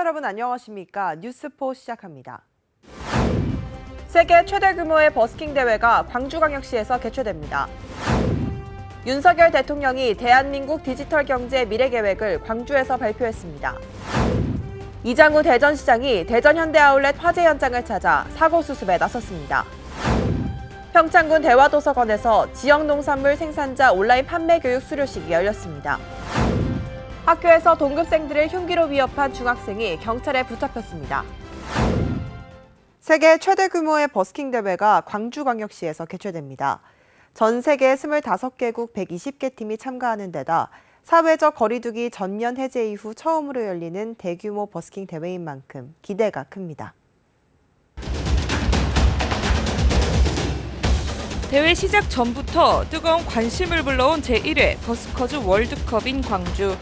여러분 안녕하십니까? 뉴스포 시작합니다. 세계 최대 규모의 버스킹 대회가 광주광역시에서 개최됩니다. 윤석열 대통령이 대한민국 디지털 경제 미래 계획을 광주에서 발표했습니다. 이장우 대전시장이 대전 현대아울렛 화재 현장을 찾아 사고 수습에 나섰습니다. 평창군 대화도서관에서 지역 농산물 생산자 온라인 판매 교육 수료식이 열렸습니다. 학교에서 동급생들을 흉기로 위협한 중학생이 경찰에 붙잡혔습니다. 세계 최대 규모의 버스킹 대회가 광주광역시에서 개최됩니다. 전 세계 25개국 120개 팀이 참가하는 데다 사회적 거리두기 전면 해제 이후 처음으로 열리는 대규모 버스킹 대회인 만큼 기대가 큽니다. 대회 시작 전부터 뜨거운 관심을 불러온 제1회 버스커즈 월드컵인 광주.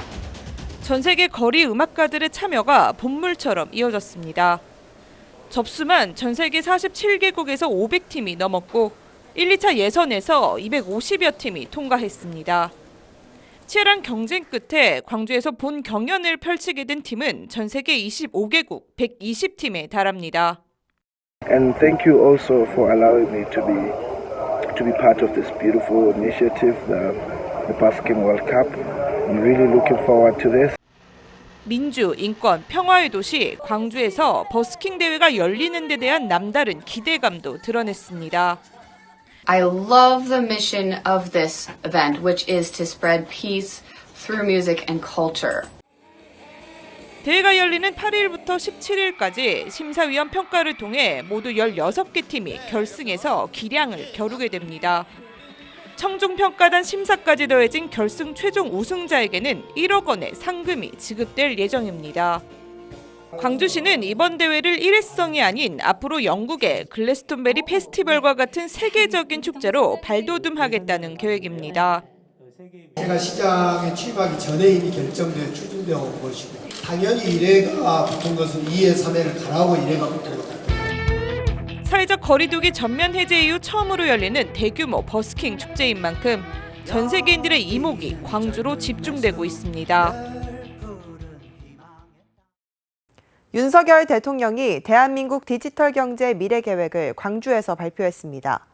전 세계 거리 음악가들의 참여가 본물처럼 이어졌습니다. 접수만 전 세계 47개국에서 500팀이 넘었고 1, 2차 예선에서 250여 팀이 통과했습니다. 치열한 경쟁 끝에 광주에서 본 경연을 펼치게 된 팀은 전 세계 25개국 120팀에 달합니다. And thank you also for allowing me to be part of this beautiful initiative, the Busking World Cup. I'm really looking forward to this. 민주, 인권, 평화의 도시 광주에서 버스킹 대회가 열리는 데 대한 남다른 기대감도 드러냈습니다. I love the mission of this event, which is to spread peace through music and culture. 대회가 열리는 8일부터 17일까지 심사위원 평가를 통해 모두 16개 팀이 결승에서 기량을 겨루게 됩니다. 청중평가단 심사까지 더해진 결승 최종 우승자에게는 1억 원의 상금이 지급될 예정입니다. 광주시는 이번 대회를 일회성이 아닌 앞으로 영국의 글래스톤베리 페스티벌과 같은 세계적인 축제로 발돋움하겠다는 계획입니다. 제가 시장에 취임하기 전에 이미 결정돼 추진되어 온 것이고 당연히 1회가 붙은 것은 2회, 3회를 가라고 1회가 붙은 것 같아요. 사회적 거리두기 전면 해제 이후 처음으로 열리는 대규모 버스킹 축제인 만큼 전 세계인들의 이목이 광주로 집중되고 있습니다. 윤석열 대통령이 대한민국 디지털 경제 미래 계획을 광주에서 발표했습니다.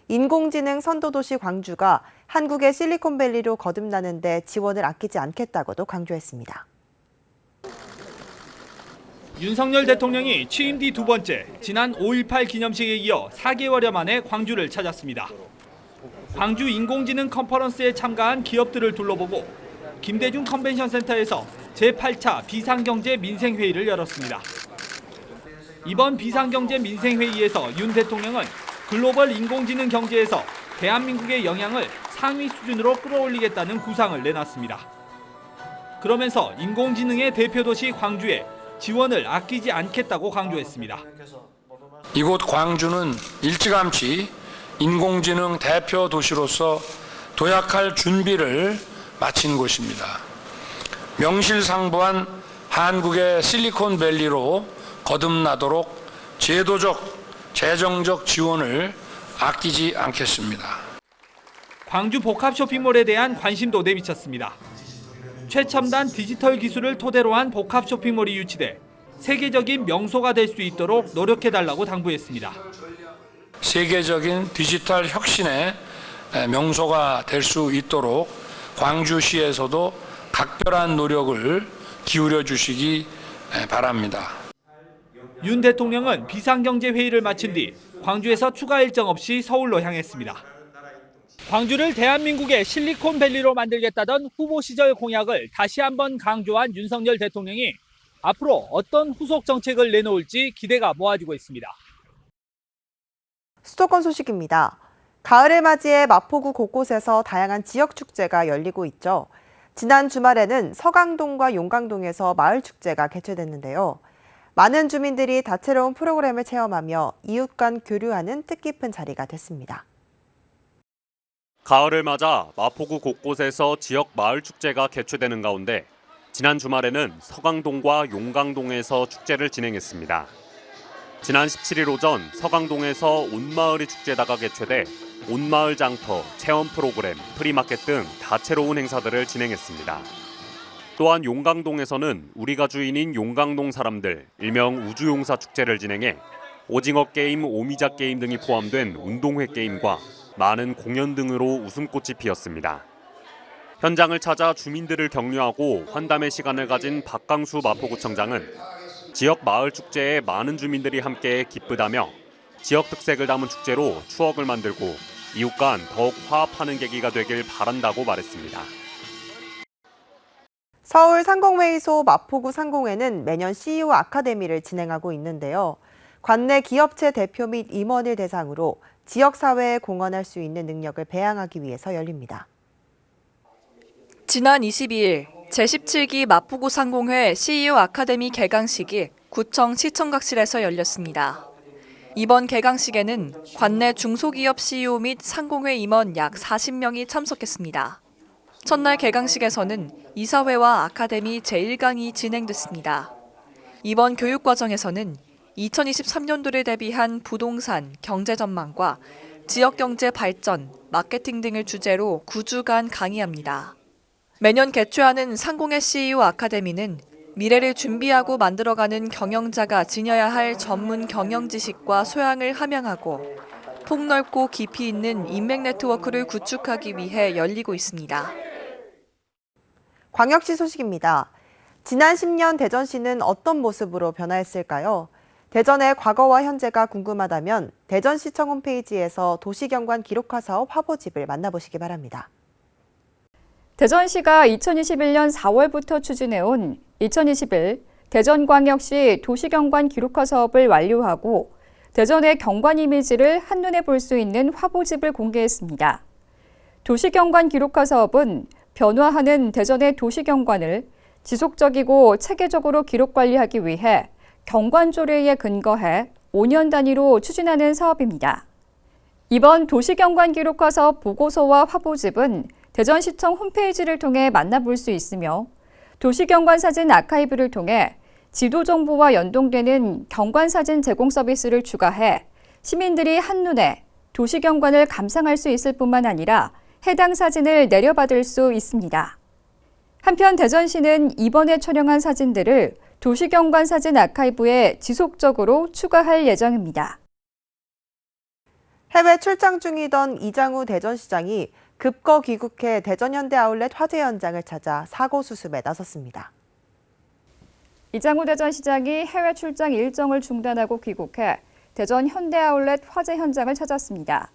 인공지능 선도도시 광주가 한국의 실리콘밸리로 거듭나는 데 지원을 아끼지 않겠다고도 강조했습니다. 윤석열 대통령이 취임 뒤 두 번째 지난 5.18 기념식에 이어 4개월여 만에 광주를 찾았습니다. 광주 인공지능 컨퍼런스에 참가한 기업들을 둘러보고 김대중 컨벤션 센터에서 제8차 비상경제 민생회의를 열었습니다. 이번 비상경제 민생회의에서 윤 대통령은 글로벌 인공지능 경제에서 대한민국의 영향을 상위 수준으로 끌어올리겠다는 구상을 내놨습니다. 그러면서 인공지능의 대표도시 광주에 지원을 아끼지 않겠다고 강조했습니다. 이곳 광주는 일찌감치 인공지능 대표 도시로서 도약할 준비를 마친 곳입니다. 명실상부한 한국의 실리콘밸리로 거듭나도록 제도적, 재정적 지원을 아끼지 않겠습니다. 광주 복합 쇼핑몰에 대한 관심도 내비쳤습니다. 최첨단 디지털 기술을 토대로 한 복합 쇼핑몰이 유치돼 세계적인 명소가 될 수 있도록 노력해달라고 당부했습니다. 세계적인 디지털 혁신의 명소가 될 수 있도록 광주시에서도 각별한 노력을 기울여 주시기 바랍니다. 윤 대통령은 비상경제회의를 마친 뒤 광주에서 추가 일정 없이 서울로 향했습니다. 광주를 대한민국의 실리콘밸리로 만들겠다던 후보 시절 공약을 다시 한번 강조한 윤석열 대통령이 앞으로 어떤 후속 정책을 내놓을지 기대가 모아지고 있습니다. 수도권 소식입니다. 가을을 맞이해 마포구 곳곳에서 다양한 지역 축제가 열리고 있죠. 지난 주말에는 서강동과 용강동에서 마을 축제가 개최됐는데요. 많은 주민들이 다채로운 프로그램을 체험하며 이웃 간 교류하는 뜻깊은 자리가 됐습니다. 가을을 맞아 마포구 곳곳에서 지역 마을 축제가 개최되는 가운데 지난 주말에는 서강동과 용강동에서 축제를 진행했습니다. 지난 17일 오전 서강동에서 온마을이 축제다가 개최돼 온마을 장터, 체험 프로그램, 프리마켓 등 다채로운 행사들을 진행했습니다. 또한 용강동에서는 우리가 주인인 용강동 사람들, 일명 우주용사 축제를 진행해 오징어 게임, 오미자 게임 등이 포함된 운동회 게임과 많은 공연 등으로 웃음꽃이 피었습니다. 현장을 찾아 주민들을 격려하고 환담의 시간을 가진 박강수 마포구청장은 지역 마을 축제에 많은 주민들이 함께 기쁘다며 지역 특색을 담은 축제로 추억을 만들고 이웃 간 더욱 화합하는 계기가 되길 바란다고 말했습니다. 서울 상공회의소 마포구 상공회는 매년 CEO 아카데미를 진행하고 있는데요. 관내 기업체 대표 및 임원을 대상으로 지역사회에 공헌할 수 있는 능력을 배양하기 위해서 열립니다. 지난 22일 제17기 마포구 상공회 CEO 아카데미 개강식이 구청 시청각실에서 열렸습니다. 이번 개강식에는 관내 중소기업 CEO 및 상공회 임원 약 40명이 참석했습니다. 첫날 개강식에서는 이사회와 아카데미 제1강이 진행됐습니다. 이번 교육과정에서는 2023년도를 대비한 부동산, 경제 전망과 지역경제 발전, 마케팅 등을 주제로 9주간 강의합니다. 매년 개최하는 상공회 CEO 아카데미는 미래를 준비하고 만들어가는 경영자가 지녀야 할 전문 경영 지식과 소양을 함양하고 폭넓고 깊이 있는 인맥 네트워크를 구축하기 위해 열리고 있습니다. 광역시 소식입니다. 지난 10년 대전시는 어떤 모습으로 변화했을까요? 대전의 과거와 현재가 궁금하다면 대전시청 홈페이지에서 도시경관 기록화 사업 화보집을 만나보시기 바랍니다. 대전시가 2021년 4월부터 추진해온 2021 대전광역시 도시경관 기록화 사업을 완료하고 대전의 경관 이미지를 한눈에 볼 수 있는 화보집을 공개했습니다. 도시경관 기록화 사업은 변화하는 대전의 도시경관을 지속적이고 체계적으로 기록 관리하기 위해 경관조례에 근거해 5년 단위로 추진하는 사업입니다. 이번 도시경관 기록화 사업 보고서와 화보집은 대전시청 홈페이지를 통해 만나볼 수 있으며 도시경관사진 아카이브를 통해 지도 정보와 연동되는 경관사진 제공 서비스를 추가해 시민들이 한눈에 도시경관을 감상할 수 있을 뿐만 아니라 해당 사진을 내려받을 수 있습니다. 한편 대전시는 이번에 촬영한 사진들을 도시경관 사진 아카이브에 지속적으로 추가할 예정입니다. 해외 출장 중이던 이장우 대전시장이 급거 귀국해 대전현대 아울렛 화재 현장을 찾아 사고 수습에 나섰습니다. 이장우 대전시장이 해외 출장 일정을 중단하고 귀국해 대전 현대 아울렛 화재 현장을 찾았습니다.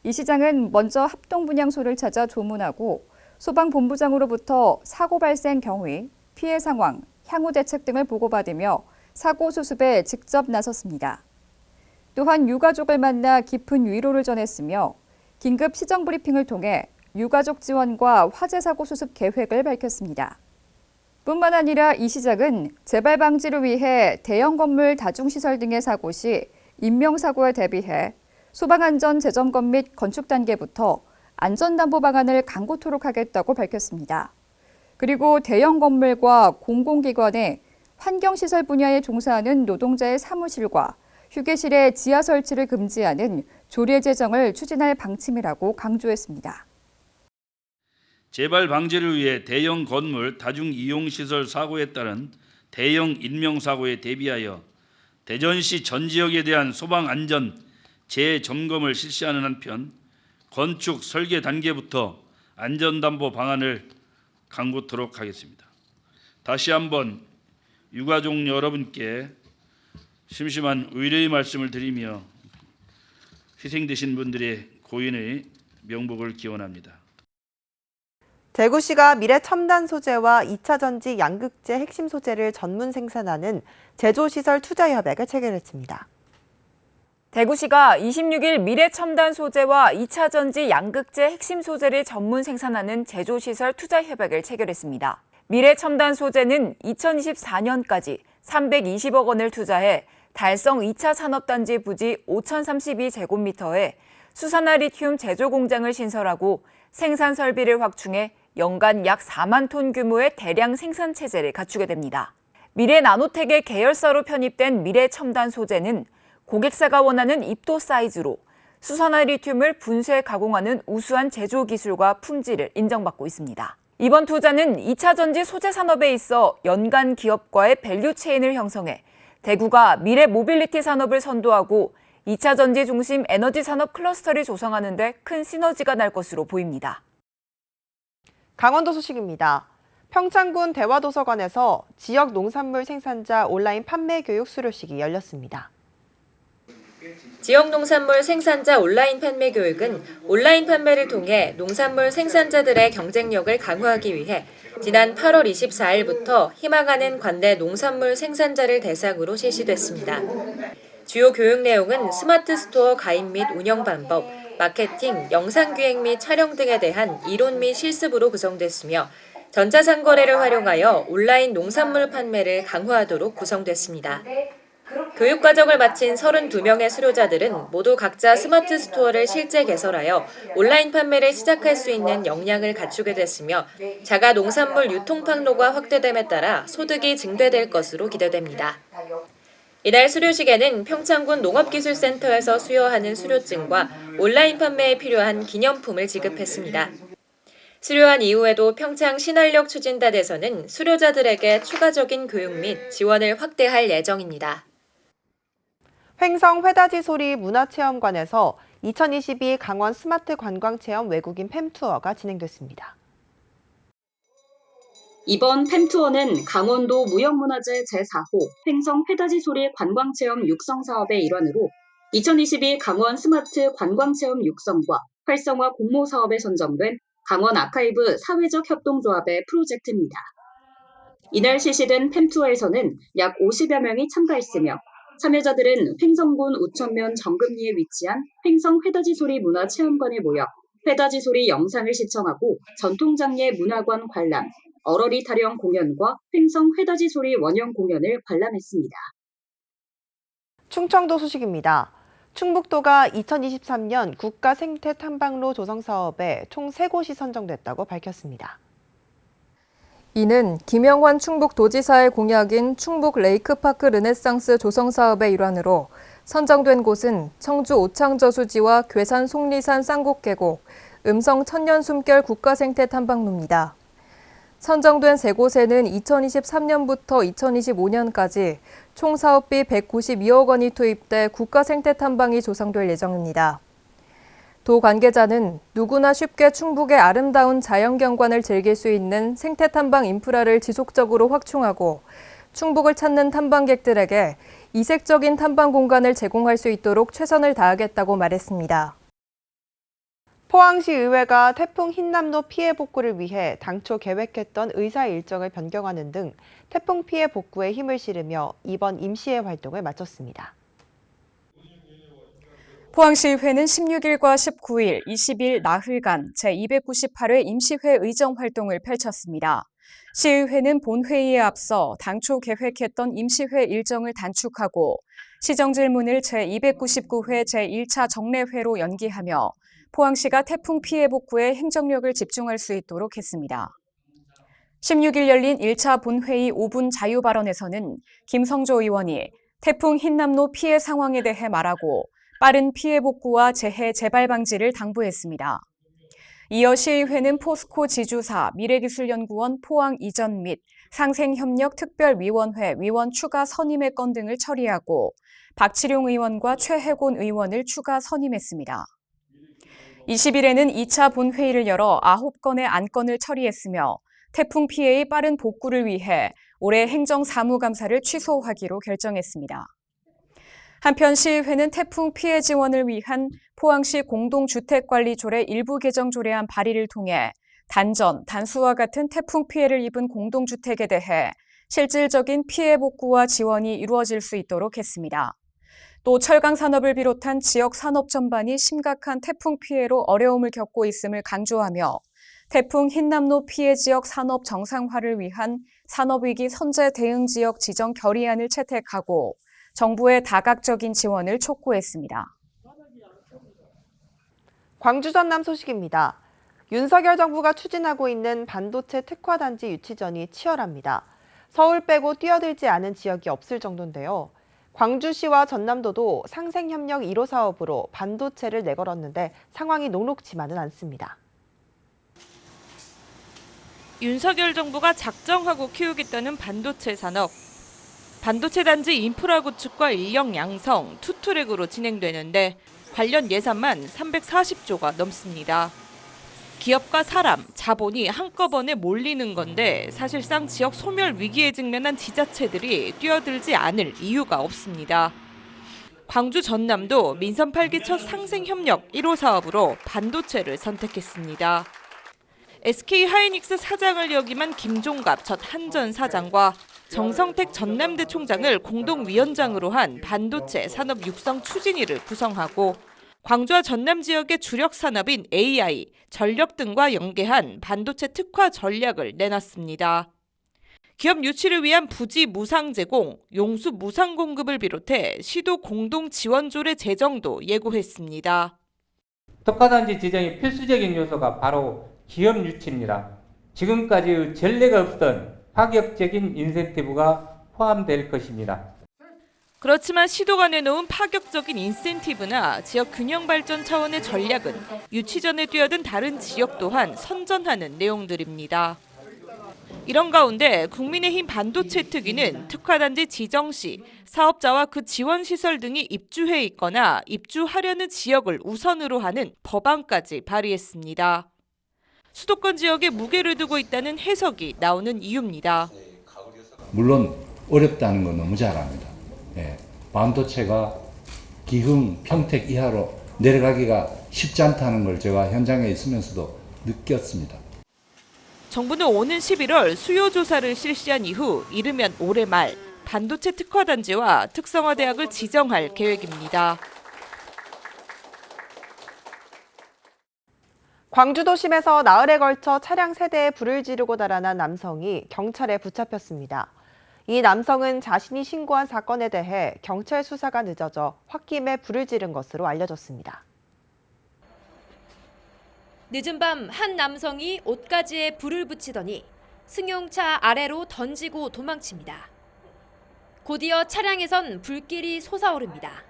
이 시장은 먼저 합동분향소를 찾아 조문하고 소방본부장으로부터 사고 발생 경위, 피해 상황, 향후 대책 등을 보고받으며 사고 수습에 직접 나섰습니다. 또한 유가족을 만나 깊은 위로를 전했으며 긴급 시정 브리핑을 통해 유가족 지원과 화재 사고 수습 계획을 밝혔습니다. 뿐만 아니라 이 시장은 재발 방지를 위해 대형 건물 다중시설 등의 사고 시 인명사고에 대비해 소방안전 재점검 및 건축 단계부터 안전담보 방안을 강구토록 하겠다고 밝혔습니다. 그리고 대형 건물과 공공기관의 환경시설 분야에 종사하는 노동자의 사무실과 휴게실의 지하 설치를 금지하는 조례 제정을 추진할 방침이라고 강조했습니다. 재발 방지를 위해 대형 건물 다중 이용시설 사고에 따른 대형 인명사고에 대비하여 대전시 전 지역에 대한 소방안전 재점검을 실시하는 한편 건축 설계 단계부터 안전담보 방안을 강구토록 하겠습니다. 다시 한번 유가족 여러분께 심심한 의뢰의 말씀을 드리며 희생되신 분들의 고인의 명복을 기원합니다. 대구시가 미래 첨단 소재와 2차 전지 양극재 핵심 소재를 전문 생산하는 제조시설 투자 협약을 체결했습니다. 대구시가 26일 미래 첨단 소재와 2차 전지 양극재 핵심 소재를 전문 생산하는 제조시설 투자 협약을 체결했습니다. 미래 첨단 소재는 2024년까지 320억 원을 투자해 달성 2차 산업단지 부지 5,032제곱미터에 수산화 리튬 제조 공장을 신설하고 생산 설비를 확충해 연간 약 4만 톤 규모의 대량 생산 체제를 갖추게 됩니다. 미래 나노텍의 계열사로 편입된 미래 첨단 소재는 고객사가 원하는 입도 사이즈로 수산화 리튬을 분쇄 가공하는 우수한 제조 기술과 품질을 인정받고 있습니다. 이번 투자는 2차 전지 소재 산업에 있어 연간 기업과의 밸류 체인을 형성해 대구가 미래 모빌리티 산업을 선도하고 2차 전지 중심 에너지 산업 클러스터를 조성하는 데 큰 시너지가 날 것으로 보입니다. 강원도 소식입니다. 평창군 대화도서관에서 지역 농산물 생산자 온라인 판매 교육 수료식이 열렸습니다. 지역 농산물 생산자 온라인 판매 교육은 온라인 판매를 통해 농산물 생산자들의 경쟁력을 강화하기 위해 지난 8월 24일부터 희망하는 관내 농산물 생산자를 대상으로 실시됐습니다. 주요 교육 내용은 스마트 스토어 가입 및 운영 방법, 마케팅, 영상기획 및 촬영 등에 대한 이론 및 실습으로 구성됐으며 전자상거래를 활용하여 온라인 농산물 판매를 강화하도록 구성됐습니다. 교육 과정을 마친 32명의 수료자들은 모두 각자 스마트 스토어를 실제 개설하여 온라인 판매를 시작할 수 있는 역량을 갖추게 됐으며 자가 농산물 유통 판로가 확대됨에 따라 소득이 증대될 것으로 기대됩니다. 이날 수료식에는 평창군 농업기술센터에서 수여하는 수료증과 온라인 판매에 필요한 기념품을 지급했습니다. 수료한 이후에도 평창 신활력 추진단에서는 수료자들에게 추가적인 교육 및 지원을 확대할 예정입니다. 횡성 회다지소리 문화체험관에서 2022 강원 스마트 관광체험 외국인 팸투어가 진행됐습니다. 이번 팸투어는 강원도 무형문화재 제4호 횡성 회다지소리 관광체험 육성 사업의 일환으로 2022 강원 스마트 관광체험 육성과 활성화 공모 사업에 선정된 강원 아카이브 사회적 협동조합의 프로젝트입니다. 이날 실시된 팸투어에서는 약 50여 명이 참가했으며 참여자들은 횡성군 우천면 정금리에 위치한 횡성 회다지소리 문화체험관에 모여 회다지소리 영상을 시청하고 전통장례 문화관 관람, 얼얼이 타령 공연과 횡성 회다지소리 원형 공연을 관람했습니다. 충청도 소식입니다. 충북도가 2023년 국가 생태 탐방로 조성 사업에 총 3곳이 선정됐다고 밝혔습니다. 이는 김영환 충북도지사의 공약인 충북 레이크파크 르네상스 조성 사업의 일환으로 선정된 곳은 청주 오창저수지와 괴산 속리산 쌍곡계곡, 음성 천년숨결 국가생태 탐방로입니다. 선정된 3곳에는 2023년부터 2025년까지 총 사업비 192억 원이 투입돼 국가생태탐방이 조성될 예정입니다. 도 관계자는 누구나 쉽게 충북의 아름다운 자연경관을 즐길 수 있는 생태탐방 인프라를 지속적으로 확충하고 충북을 찾는 탐방객들에게 이색적인 탐방 공간을 제공할 수 있도록 최선을 다하겠다고 말했습니다. 포항시 의회가 태풍 흰남노 피해 복구를 위해 당초 계획했던 의사 일정을 변경하는 등 태풍 피해 복구에 힘을 실으며 이번 임시회 활동을 마쳤습니다. 포항시의회는 16일과 19일, 20일 나흘간 제298회 임시회 의정 활동을 펼쳤습니다. 시의회는 본회의에 앞서 당초 계획했던 임시회 일정을 단축하고 시정질문을 제299회 제1차 정례회로 연기하며 포항시가 태풍 피해 복구에 행정력을 집중할 수 있도록 했습니다. 16일 열린 1차 본회의 5분 자유 발언에서는 김성조 의원이 태풍 흰남노 피해 상황에 대해 말하고 빠른 피해 복구와 재해 재발 방지를 당부했습니다. 이어 시의회는 포스코 지주사 미래기술연구원 포항 이전 및 상생협력특별위원회 위원 추가 선임의 건 등을 처리하고 박치룡 의원과 최혜곤 의원을 추가 선임했습니다. 20일에는 2차 본회의를 열어 9건의 안건을 처리했으며 태풍 피해의 빠른 복구를 위해 올해 행정사무감사를 취소하기로 결정했습니다. 한편 시의회는 태풍 피해 지원을 위한 포항시 공동주택관리조례 일부 개정 조례안 발의를 통해 단전, 단수와 같은 태풍 피해를 입은 공동주택에 대해 실질적인 피해 복구와 지원이 이루어질 수 있도록 했습니다. 또 철강산업을 비롯한 지역 산업 전반이 심각한 태풍 피해로 어려움을 겪고 있음을 강조하며 태풍 흰남노 피해 지역 산업 정상화를 위한 산업위기 선제 대응 지역 지정 결의안을 채택하고 정부의 다각적인 지원을 촉구했습니다. 광주 전남 소식입니다. 윤석열 정부가 추진하고 있는 반도체 특화단지 유치전이 치열합니다. 서울 빼고 뛰어들지 않은 지역이 없을 정도인데요. 광주시와 전남도도 상생협력 1호 사업으로 반도체를 내걸었는데 상황이 녹록지만은 않습니다. 윤석열 정부가 작정하고 키우겠다는 반도체 산업. 반도체 단지 인프라 구축과 인력 양성, 투트랙으로 진행되는데 관련 예산만 340조가 넘습니다. 기업과 사람, 자본이 한꺼번에 몰리는 건데 사실상 지역 소멸 위기에 직면한 지자체들이 뛰어들지 않을 이유가 없습니다. 광주 전남도 민선 8기 첫 상생협력 1호 사업으로 반도체를 선택했습니다. SK 하이닉스 사장을 역임한 김종갑 전 한전 사장과 정성택 전남대 총장을 공동위원장으로 한 반도체 산업 육성 추진위를 구성하고 광주와 전남 지역의 주력 산업인 AI, 전력 등과 연계한 반도체 특화 전략을 내놨습니다. 기업 유치를 위한 부지 무상 제공, 용수 무상 공급을 비롯해 시도 공동 지원조례 제정도 예고했습니다. 특화단지 지정의 필수적인 요소가 바로 기업 유치입니다. 지금까지 전례가 없던 파격적인 인센티브가 포함될 것입니다. 그렇지만 시도가 내놓은 파격적인 인센티브나 지역 균형 발전 차원의 전략은 유치 전에 뛰어든 다른 지역 또한 선전하는 내용들입니다. 이런 가운데 국민의힘 반도체 특위는 특화단지 지정 시 사업자와 그 지원시설 등이 입주해 있거나 입주하려는 지역을 우선으로 하는 법안까지 발의했습니다. 수도권 지역에 무게를 두고 있다는 해석이 나오는 이유입니다. 물론 어렵다는 건 너무 잘 압니다. 반도체가 기흥, 평택 이하로 내려가기가 쉽지 않다는 걸 제가 현장에 있으면서도 느꼈습니다. 정부는 오는 11월 수요 조사를 실시한 이후 이르면 올해 말 반도체 특화단지와 특성화대학을 지정할 계획입니다. 광주 도심에서 나흘에 걸쳐 차량 3대에 불을 지르고 달아난 남성이 경찰에 붙잡혔습니다. 이 남성은 자신이 신고한 사건에 대해 경찰 수사가 늦어져 홧김에 불을 지른 것으로 알려졌습니다. 늦은 밤 한 남성이 옷가지에 불을 붙이더니 승용차 아래로 던지고 도망칩니다. 곧이어 차량에선 불길이 솟아오릅니다.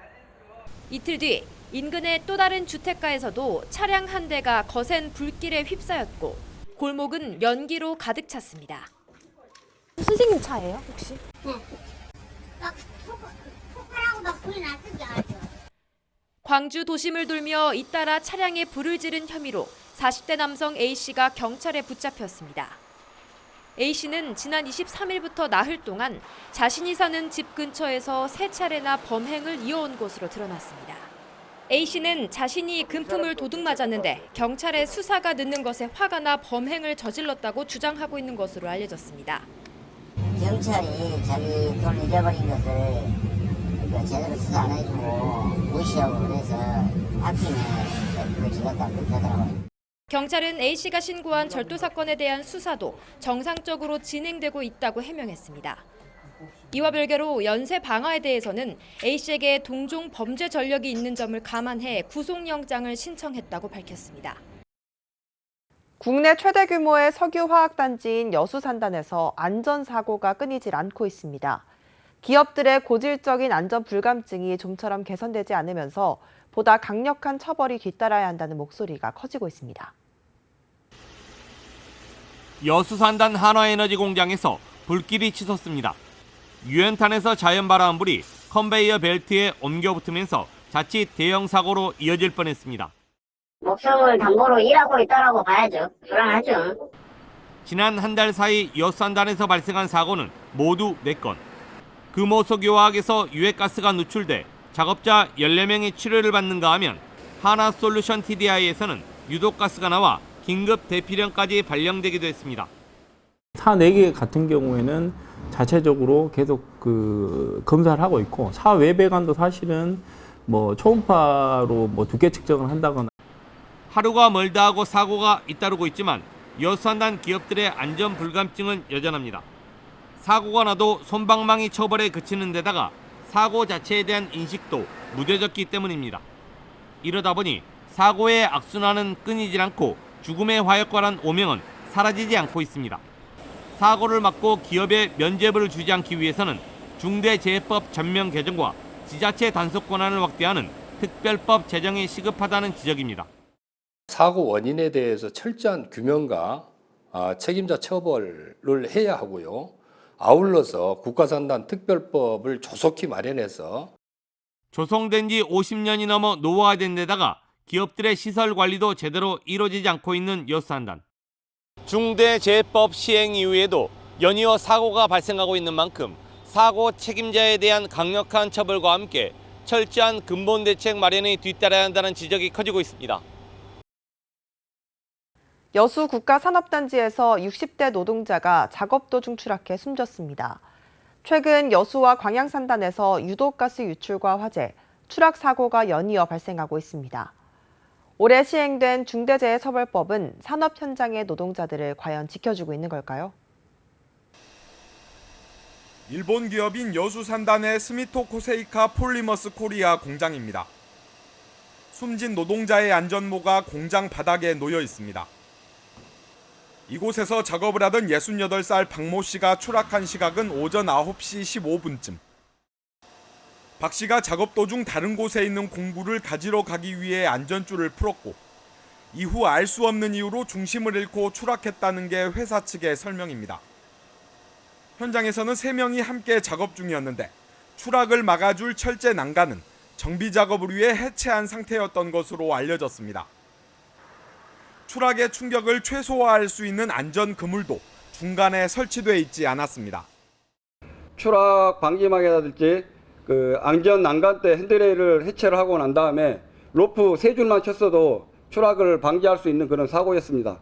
이틀 뒤 인근의 또 다른 주택가에서도 차량 한 대가 거센 불길에 휩싸였고 골목은 연기로 가득 찼습니다. 선생님 차예요, 혹시? 네. 막 폭발하고 막 불이 났던 게 알죠. 광주 도심을 돌며 잇따라 차량에 불을 지른 혐의로 40대 남성 A씨가 경찰에 붙잡혔습니다. A씨는 지난 23일부터 나흘 동안 자신이 사는 집 근처에서 3차례나 범행을 이어온 것으로 드러났습니다. A씨는 자신이 금품을 도둑맞았는데 경찰의 수사가 늦는 것에 화가 나 범행을 저질렀다고 주장하고 있는 것으로 알려졌습니다. 경찰이 자기 돈 잃어버린 것을 제대로 수사 안 해주고 무시하고 그래서 아낌에 불을 질렀다고 그렇게 하더라고요. 경찰은 A씨가 신고한 절도 사건에 대한 수사도 정상적으로 진행되고 있다고 해명했습니다. 이와 별개로 연쇄 방화에 대해서는 A씨에게 동종 범죄 전력이 있는 점을 감안해 구속영장을 신청했다고 밝혔습니다. 국내 최대 규모의 석유화학단지인 여수산단에서 안전사고가 끊이질 않고 있습니다. 기업들의 고질적인 안전 불감증이 좀처럼 개선되지 않으면서 보다 강력한 처벌이 뒤따라야 한다는 목소리가 커지고 있습니다. 여수산단 한화에너지 공장에서 불길이 치솟습니다. 유연탄에서 자연 발화한 불이 컨베이어 벨트에 옮겨 붙으면서 자칫 대형 사고로 이어질 뻔했습니다. 목숨을 담보로 일하고 있다라고 봐야죠. 불안하죠. 지난 한 달 사이 여수산단에서 발생한 사고는 모두 4건. 금호석유화학에서 유해가스가 누출돼 작업자 14명이 치료를 받는가 하면 하나솔루션 TDI에서는 유독가스가 나와 긴급 대피령까지 발령되기도 했습니다. 사 4개 같은 경우에는 자체적으로 계속 검사를 하고 있고 사 외배관도 사실은 초음파로 두께 측정을 한다거나 하루가 멀다 하고 사고가 잇따르고 있지만 여수산단 기업들의 안전 불감증은 여전합니다. 사고가 나도 솜방망이 처벌에 그치는 데다가 사고 자체에 대한 인식도 무뎌졌기 때문입니다. 이러다 보니 사고의 악순환은 끊이질 않고 죽음의 화약과란 오명은 사라지지 않고 있습니다. 사고를 막고 기업에 면죄부를 주지 않기 위해서는 중대재해법 전면 개정과 지자체 단속 권한을 확대하는 특별법 제정이 시급하다는 지적입니다. 사고 원인에 대해서 철저한 규명과 책임자 처벌을 해야 하고요. 아울러서 국가산단 특별법을 조속히 마련해서 조성된 지 50년이 넘어 노후화된 데다가 기업들의 시설 관리도 제대로 이루어지지 않고 있는 여수산단. 중대재해법 시행 이후에도 연이어 사고가 발생하고 있는 만큼 사고 책임자에 대한 강력한 처벌과 함께 철저한 근본 대책 마련이 뒤따라야 한다는 지적이 커지고 있습니다. 여수 국가산업단지에서 60대 노동자가 작업 도중 추락해 숨졌습니다. 최근 여수와 광양산단에서 유독가스 유출과 화재, 추락 사고가 연이어 발생하고 있습니다. 올해 시행된 중대재해처벌법은 산업 현장의 노동자들을 과연 지켜주고 있는 걸까요? 일본 기업인 여수산단의 스미토 코세이카 폴리머스 코리아 공장입니다. 숨진 노동자의 안전모가 공장 바닥에 놓여 있습니다. 이곳에서 작업을 하던 68살 박모 씨가 추락한 시각은 오전 9시 15분쯤. 박 씨가 작업 도중 다른 곳에 있는 공구를 가지러 가기 위해 안전줄을 풀었고 이후 알 수 없는 이유로 중심을 잃고 추락했다는 게 회사 측의 설명입니다. 현장에서는 3명이 함께 작업 중이었는데 추락을 막아줄 철제 난간은 정비 작업을 위해 해체한 상태였던 것으로 알려졌습니다. 추락의 충격을 최소화할 수 있는 안전 그물도 중간에 설치돼 있지 않았습니다. 추락 방지막이라든지 안전 난간대 핸드레일을 해체를 하고 난 다음에 로프 3줄만 쳤어도 추락을 방지할 수 있는 그런 사고였습니다.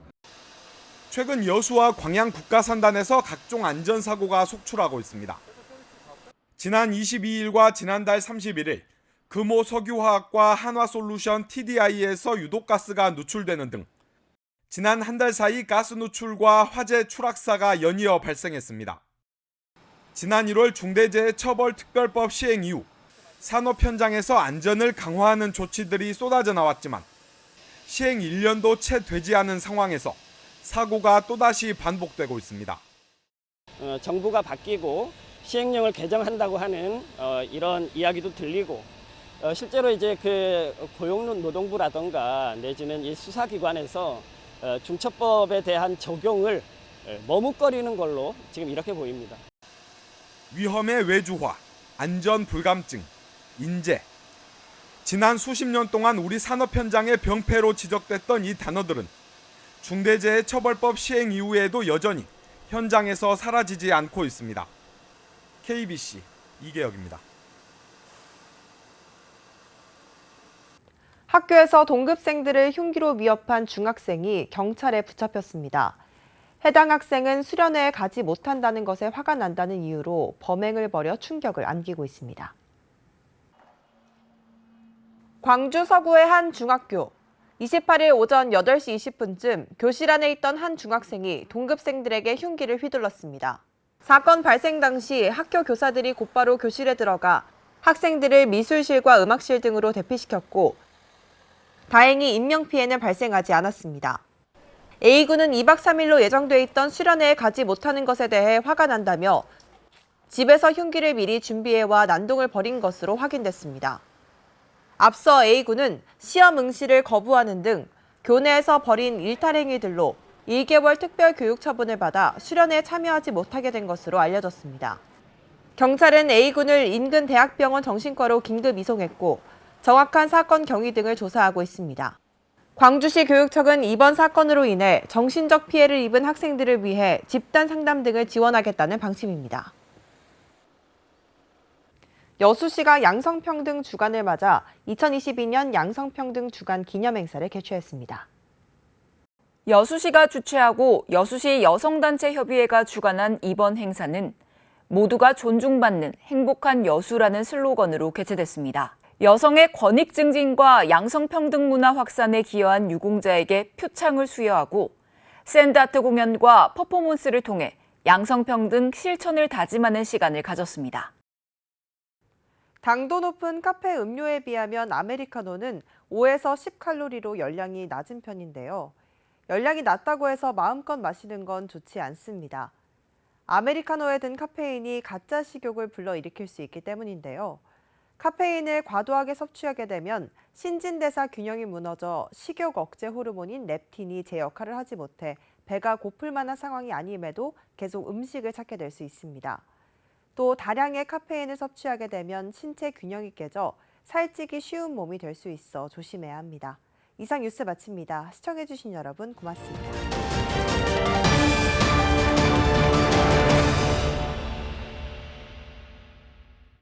최근 여수와 광양 국가산단에서 각종 안전사고가 속출하고 있습니다. 지난 22일과 지난달 31일 금호 석유화학과 한화솔루션 TDI에서 유독가스가 누출되는 등 지난 한 달 사이 가스 누출과 화재 추락사가 연이어 발생했습니다. 지난 1월 중대재해처벌특별법 시행 이후 산업 현장에서 안전을 강화하는 조치들이 쏟아져 나왔지만 시행 1년도 채 되지 않은 상황에서 사고가 또다시 반복되고 있습니다. 정부가 바뀌고 시행령을 개정한다고 하는 이런 이야기도 들리고 실제로 이제 그 고용노동부라든가 내지는 이 수사기관에서 중처법에 대한 적용을 머뭇거리는 걸로 지금 이렇게 보입니다. 위험의 외주화, 안전 불감증, 인재. 지난 수십 년 동안 우리 산업 현장의 병폐로 지적됐던 이 단어들은 중대재해처벌법 시행 이후에도 여전히 현장에서 사라지지 않고 있습니다. KBC 이계혁입니다. 학교에서 동급생들을 흉기로 위협한 중학생이 경찰에 붙잡혔습니다. 해당 학생은 수련회에 가지 못한다는 것에 화가 난다는 이유로 범행을 벌여 충격을 안기고 있습니다. 광주 서구의 한 중학교. 28일 오전 8시 20분쯤 교실 안에 있던 한 중학생이 동급생들에게 흉기를 휘둘렀습니다. 사건 발생 당시 학교 교사들이 곧바로 교실에 들어가 학생들을 미술실과 음악실 등으로 대피시켰고 다행히 인명피해는 발생하지 않았습니다. A군은 2박 3일로 예정돼 있던 수련회에 가지 못하는 것에 대해 화가 난다며 집에서 흉기를 미리 준비해와 난동을 벌인 것으로 확인됐습니다. 앞서 A군은 시험 응시를 거부하는 등 교내에서 벌인 일탈 행위들로 1개월 특별 교육 처분을 받아 수련회에 참여하지 못하게 된 것으로 알려졌습니다. 경찰은 A군을 인근 대학병원 정신과로 긴급 이송했고 정확한 사건 경위 등을 조사하고 있습니다. 광주시 교육청은 이번 사건으로 인해 정신적 피해를 입은 학생들을 위해 집단 상담 등을 지원하겠다는 방침입니다. 여수시가 양성평등 주간을 맞아 2022년 양성평등 주간 기념행사를 개최했습니다. 여수시가 주최하고 여수시 여성단체협의회가 주관한 이번 행사는 모두가 존중받는 행복한 여수라는 슬로건으로 개최됐습니다. 여성의 권익 증진과 양성평등 문화 확산에 기여한 유공자에게 표창을 수여하고 샌드아트 공연과 퍼포먼스를 통해 양성평등 실천을 다짐하는 시간을 가졌습니다. 당도 높은 카페 음료에 비하면 아메리카노는 5에서 10칼로리로 열량이 낮은 편인데요. 열량이 낮다고 해서 마음껏 마시는 건 좋지 않습니다. 아메리카노에 든 카페인이 가짜 식욕을 불러일으킬 수 있기 때문인데요. 카페인을 과도하게 섭취하게 되면 신진대사 균형이 무너져 식욕 억제 호르몬인 렙틴이 제 역할을 하지 못해 배가 고플 만한 상황이 아님에도 계속 음식을 찾게 될 수 있습니다. 또 다량의 카페인을 섭취하게 되면 신체 균형이 깨져 살찌기 쉬운 몸이 될 수 있어 조심해야 합니다. 이상 뉴스 마칩니다. 시청해주신 여러분 고맙습니다.